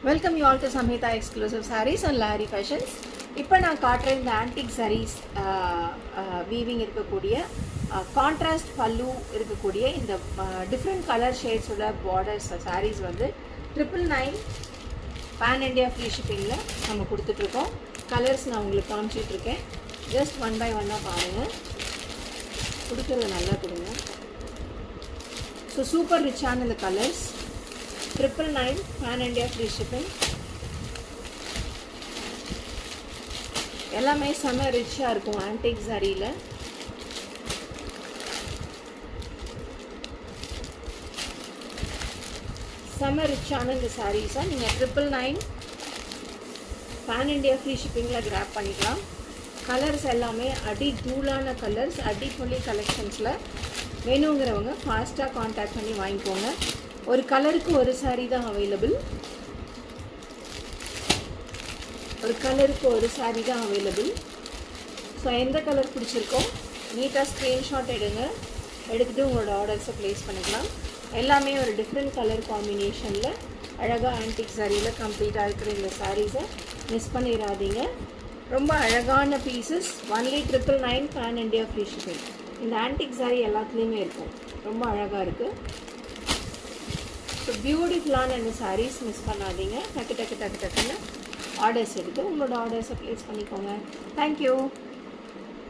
Welcome you all to Samhita Exclusive Sarees on Lahari Fashions. இப்போ நான் காட்டுறேன் இந்த ஆன்டிக் sarees வீவிங் இருக்கக்கூடிய கான்ட்ராஸ்ட் பல்லு இருக்கக்கூடிய இந்த டிஃப்ரெண்ட் கலர் ஷேட்ஸோட பார்டர்ஸ் sarees வந்து 999 பேன் இண்டியா ஃப்ரீ ஷிப்பிங்கில் நம்ம கொடுத்துட்ருக்கோம். கலர்ஸ் நான் உங்களுக்கு காமிச்சிட்ருக்கேன். ஜஸ்ட் ஒன் பை ஒன்னாக பாருங்கள். கொடுக்குறது நல்லா கொடுங்க. ஸோ சூப்பர் ரிச்சான இந்த colours 999 pan India free shipping. எல்லாமே செம்ம ரிச்சாக இருக்கும் ஆன்டிக் சாரியில். செம்ம ரிச்சான இந்த சாரீஸை நீங்கள் 999 பேன் இண்டியா ஃப்ரீ ஷிப்பிங்கில் கிராப் பண்ணிக்கலாம். கலர்ஸ் எல்லாமே அடி தூளான கலர்ஸ், அடிப்பொலி கலெக்ஷன்ஸில் வேணுங்கிறவங்க ஃபாஸ்ட்டாக காண்டாக்ட் பண்ணி வாங்கிக்கோங்க. ஒரு கலருக்கு ஒரு சாரீ தான் அவைலபிள். ஸோ எந்த கலர் பிடிச்சிருக்கோ நீட்டாக ஸ்க்ரீன்ஷாட் எடுத்துகிட்டு உங்களோட ஆர்டர்ஸை ப்ளேஸ் பண்ணிக்கலாம். எல்லாமே ஒரு டிஃப்ரெண்ட் கலர் காம்பினேஷனில் அழகாக ஆன்டிக் சாரியில் கம்ப்ளீட்டாக இருக்கிற இந்த சாரீஸை மிஸ் பண்ணிடாதீங்க. ரொம்ப அழகான pieces. Only 999 pan India free shipping. இந்த ஆன்டிக் சாரீ எல்லாத்துலேயுமே இருக்கும். ரொம்ப அழகாக இருக்குது. ஸோ பியூட்டிஃபுல்லான இந்த சாரீஸ் மிஸ் பண்ணாதீங்க. டக்குன்னு ஆர்டர்ஸ் எடுத்து உங்களோட ஆர்டர்ஸை ப்ளேஸ் பண்ணிக்கோங்க. தேங்க்யூ.